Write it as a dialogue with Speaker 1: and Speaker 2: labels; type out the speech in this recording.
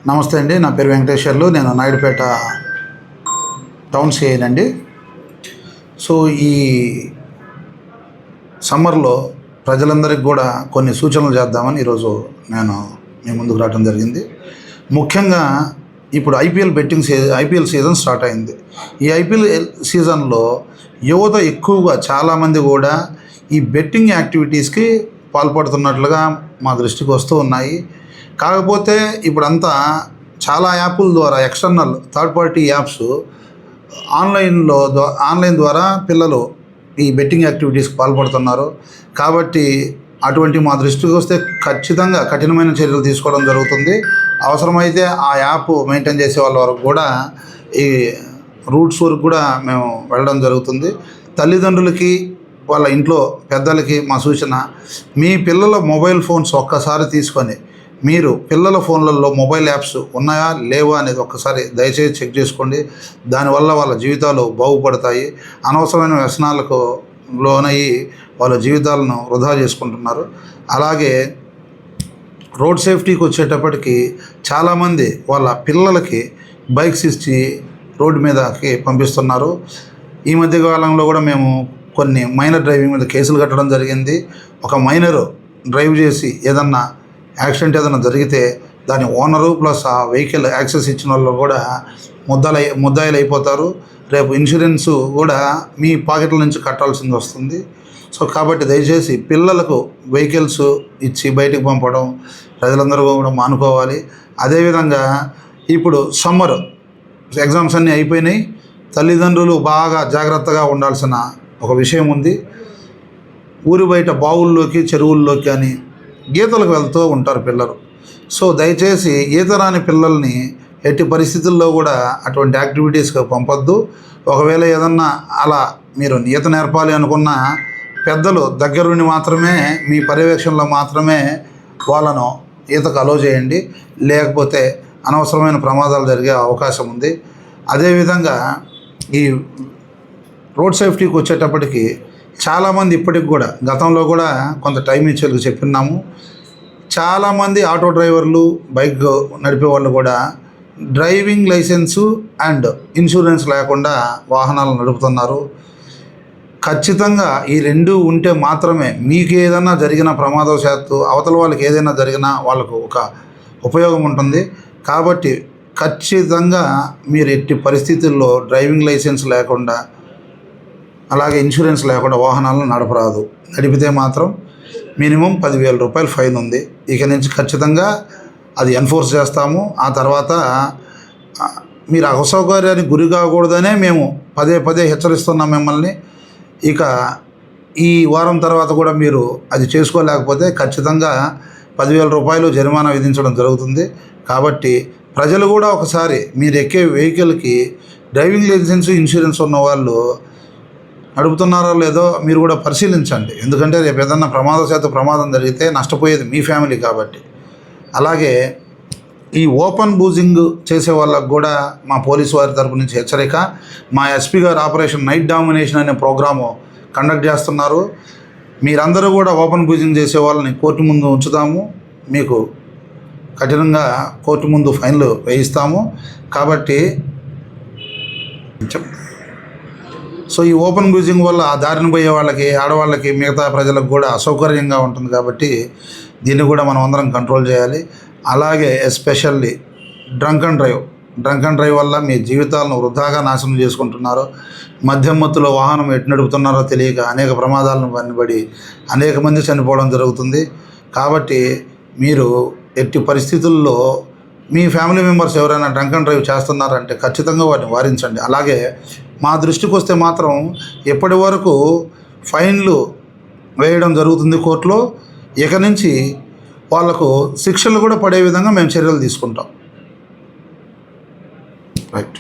Speaker 1: నమస్తే అండి, నా పేరు వెంకటేశ్వర్లు. నేను నాయుడుపేట టౌన్ సిఐనండి. సో ఈ సమ్మర్లో ప్రజలందరికీ కూడా కొన్ని సూచనలు చేద్దామని ఈరోజు నేను మీ ముందుకు రావడం జరిగింది. ముఖ్యంగా ఇప్పుడు ఐపీఎల్ సీజన్ స్టార్ట్ అయింది. ఈ ఐపీఎల్ సీజన్లో యువత ఎక్కువగా చాలామంది కూడా ఈ బెట్టింగ్ యాక్టివిటీస్కి పాల్పడుతున్నట్లుగా మా దృష్టికి వస్తూ ఉన్నాయి. కాకపోతే ఇప్పుడంతా చాలా యాప్ల ద్వారా external third party apps online ద్వారా పిల్లలు ఈ బెట్టింగ్ యాక్టివిటీస్కి పాల్పడుతున్నారు. కాబట్టి అటువంటి మా దృష్టికి వస్తే ఖచ్చితంగా కఠినమైన చర్యలు తీసుకోవడం జరుగుతుంది. అవసరమైతే ఆ యాప్ మెయింటైన్ చేసే వాళ్ళ వరకు కూడా ఈ రూట్స్ వరకు కూడా మేము వెళ్ళడం జరుగుతుంది. తల్లిదండ్రులకి వాళ్ళ ఇంట్లో పెద్దలకి మా సూచన, మీ పిల్లల మొబైల్ ఫోన్స్ ఒక్కసారి తీసుకొని మీరు పిల్లల ఫోన్లలో మొబైల్ యాప్స్ ఉన్నాయా లేవా అనేది ఒక్కసారి దయచేసి చెక్ చేసుకోండి. దానివల్ల వాళ్ళ జీవితాలు బాగుపడతాయి. అనవసరమైన వ్యసనాలకు లోనయ్యి వాళ్ళ జీవితాలను వృధా చేసుకుంటున్నారు. అలాగే రోడ్ సేఫ్టీకి వచ్చేటప్పటికి చాలామంది వాళ్ళ పిల్లలకి బైక్స్ ఇచ్చి రోడ్డు మీదకి పంపిస్తున్నారు. ఈ మధ్య కాలంలో కూడా మేము కొన్ని మైనర్ డ్రైవింగ్ మీద కేసులు కట్టడం జరిగింది. ఒక మైనరు డ్రైవ్ చేసి ఏదన్నా యాక్సిడెంట్ ఏదైనా జరిగితే దాని ఓనరు ప్లస్ ఆ వెహికల్ యాక్సెస్ ఇచ్చిన వాళ్ళు కూడా ముద్దాయిలు అయిపోతారు. రేపు ఇన్సూరెన్స్ కూడా మీ పాకెట్ల నుంచి కట్టాల్సింది వస్తుంది. సో కాబట్టి దయచేసి పిల్లలకు వెహికల్స్ ఇచ్చి బయటికి పంపడం ప్రజలందరూ కూడా మానుకోవాలి. అదేవిధంగా ఇప్పుడు సమ్మర్ ఎగ్జామ్స్ అన్నీ అయిపోయినాయి. తల్లిదండ్రులు బాగా జాగ్రత్తగా ఉండాల్సిన ఒక విషయం ఉంది. ఊరి బయట బావుల్లోకి చెరువుల్లోకి అని ఈతలకు వెళ్తూ ఉంటారు పిల్లలు. సో దయచేసి ఈత రాని పిల్లల్ని ఎట్టి పరిస్థితుల్లో కూడా అటువంటి యాక్టివిటీస్కి పంపొద్దు. ఒకవేళ ఏదన్నా అలా మీరు ఈత నేర్పాలి అనుకున్న పెద్దలు దగ్గరుండి మాత్రమే మీ పర్యవేక్షణలో మాత్రమే వాళ్ళను ఈతకు అలో చేయండి. లేకపోతే అనవసరమైన ప్రమాదాలు జరిగే అవకాశం ఉంది. అదేవిధంగా ఈ రోడ్ సేఫ్టీకి వచ్చేటప్పటికి చాలామంది ఇప్పటికి కూడా గతంలో కూడా కొంత టైం ఇచ్చేందుకు చెప్పినాము. చాలామంది ఆటో డ్రైవర్లు బైక్ నడిపే వాళ్ళు కూడా డ్రైవింగ్ లైసెన్సు అండ్ ఇన్సూరెన్స్ లేకుండా వాహనాలు నడుపుతున్నారు. ఖచ్చితంగా ఈ రెండు ఉంటే మాత్రమే మీకు ఏదైనా జరిగిన ప్రమాదవశాత్తు అవతల వాళ్ళకి ఏదైనా జరిగినా వాళ్ళకు ఒక ఉపయోగం ఉంటుంది. కాబట్టి ఖచ్చితంగా మీరు ఎట్టి పరిస్థితుల్లో డ్రైవింగ్ లైసెన్స్ లేకుండా అలాగే ఇన్సూరెన్స్ లేకుండా వాహనాలను నడపరాదు. నడిపితే మాత్రం మినిమం 10,000 రూపాయలు ఫైన్ ఉంది. ఇక నుంచి ఖచ్చితంగా అది ఎన్ఫోర్స్ చేస్తాము. ఆ తర్వాత మీరు అసౌకర్యానికి గురి కాకూడదనే మేము పదే హెచ్చరిస్తున్నాం మిమ్మల్ని. ఇక ఈ వారం తర్వాత కూడా మీరు అది చేసుకోలేకపోతే ఖచ్చితంగా 10,000 రూపాయలు జరిమానా విధించడం జరుగుతుంది. కాబట్టి ప్రజలు కూడా ఒకసారి మీరు ఎక్కే వెహికల్కి డ్రైవింగ్ లైసెన్స్ ఇన్సూరెన్స్ ఉన్న వాళ్ళు నడుపుతున్నారో లేదో మీరు కూడా పరిశీలించండి. ఎందుకంటే రేపు ఏదన్నా ప్రమాదం జరిగితే నష్టపోయేది మీ ఫ్యామిలీ కాబట్టి. అలాగే ఈ ఓపెన్ బూజింగ్ చేసే వాళ్ళకు కూడా మా పోలీసు వారి తరపు నుంచి హెచ్చరిక. మా ఎస్పీ గారు ఆపరేషన్ నైట్ డామినేషన్ అనే ప్రోగ్రాము కండక్ట్ చేస్తున్నారు. మీరందరూ కూడా ఓపెన్ బూజింగ్ చేసే వాళ్ళని కోర్టు ముందు ఉంచుతాము. మీకు కఠినంగా కోర్టు ముందు ఫైన్లు వేయిస్తాము. కాబట్టి సో ఈ ఓపెన్ బూజింగ్ వల్ల ఆ దారిన పోయే వాళ్ళకి, ఆడవాళ్ళకి, మిగతా ప్రజలకు కూడా అసౌకర్యంగా ఉంటుంది. కాబట్టి దీన్ని కూడా మనం అందరం కంట్రోల్ చేయాలి. అలాగే ఎస్పెషల్లీ డ్రంక్ అండ్ డ్రైవ్ వల్ల మీ జీవితాలను వృధాగా నాశనం చేసుకుంటున్నారు. మద్యం మత్తులో వాహనం ఎటు నడుపుతున్నారో తెలియక అనేక ప్రమాదాలను పడి అనేక మంది చనిపోవడం జరుగుతుంది. కాబట్టి మీరు ఎట్టి పరిస్థితుల్లో మీ ఫ్యామిలీ మెంబర్స్ ఎవరైనా డ్రంక్ అండ్ డ్రైవ్ చేస్తున్నారంటే ఖచ్చితంగా వాటిని వారించండి. అలాగే మా దృష్టికి వస్తే మాత్రం ఎప్పటి వరకు ఫైన్లు వేయడం జరుగుతుంది కోర్టులో. ఇక నుంచి వాళ్లకు శిక్షలు కూడా పడే విధంగా మేము చర్యలు తీసుకుంటాం. రైట్.